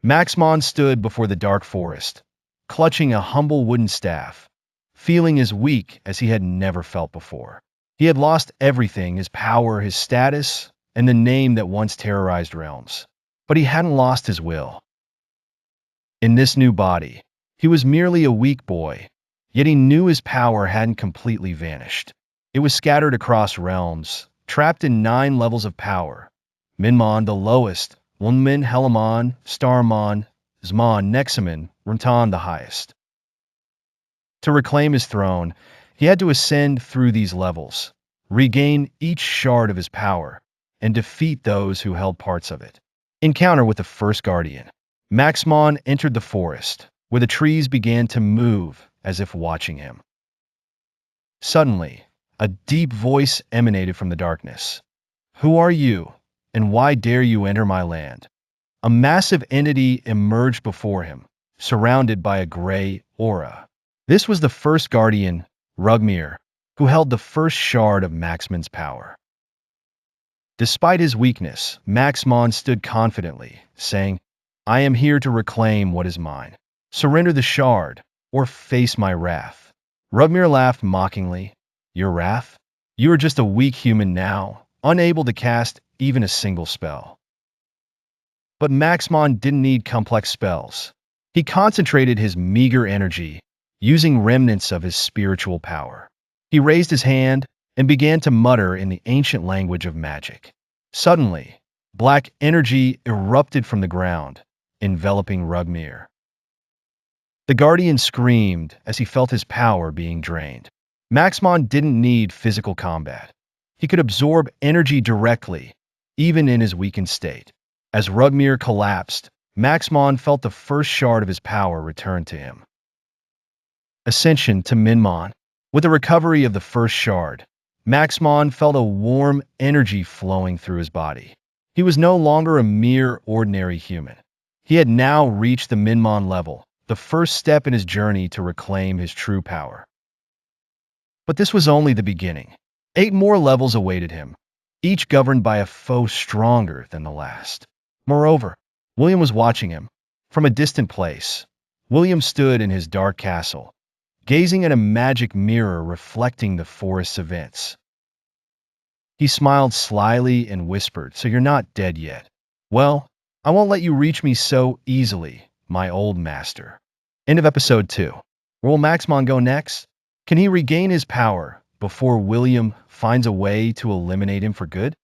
Maxmon stood before the dark forest, clutching a humble wooden staff, feeling as weak as he had never felt before. He had lost everything: his power, his status, and the name that once terrorized realms. But he hadn't lost his will. In this new body, he was merely a weak boy, yet he knew his power hadn't completely vanished. It was scattered across realms, trapped in 9 levels of power. Minmon the lowest, Wunmin, Helamon, Starmon, Zmon, Nexamon, Runtan the highest. To reclaim his throne, he had to ascend through these levels, regain each shard of his power, and defeat those who held parts of it. Encounter with the first guardian. Maxmon entered the forest, where the trees began to move as if watching him. Suddenly, a deep voice emanated from the darkness. "Who are you, and why dare you enter my land?" A massive entity emerged before him, surrounded by a gray aura. This was the first guardian, Rugmir, who held the first shard of Maxmon's power. Despite his weakness, Maxmon stood confidently, saying, "I am here to reclaim what is mine. Surrender the shard, or face my wrath." Rugmir laughed mockingly. "Your wrath? You are just a weak human now, unable to cast even a single spell." But Maxmon didn't need complex spells. He concentrated his meager energy, using remnants of his spiritual power. He raised his hand and began to mutter in the ancient language of magic. Suddenly, black energy erupted from the ground, enveloping Rugmir. The guardian screamed as he felt his power being drained. Maxmon didn't need physical combat. He could absorb energy directly, even in his weakened state. As Rugmir collapsed, Maxmon felt the first shard of his power return to him. Ascension to Minmon. With the recovery of the first shard, Maxmon felt a warm energy flowing through his body. He was no longer a mere ordinary human. He had now reached the Minmon level, the first step in his journey to reclaim his true power. But this was only the beginning. 8 more levels awaited him, each governed by a foe stronger than the last. Moreover, William was watching him. From a distant place, William stood in his dark castle, gazing at a magic mirror reflecting the forest's events. He smiled slyly and whispered, "So you're not dead yet. Well, I won't let you reach me so easily, my old master." End of episode 2. Where will Maxmon go next? Can he regain his power before William finds a way to eliminate him for good?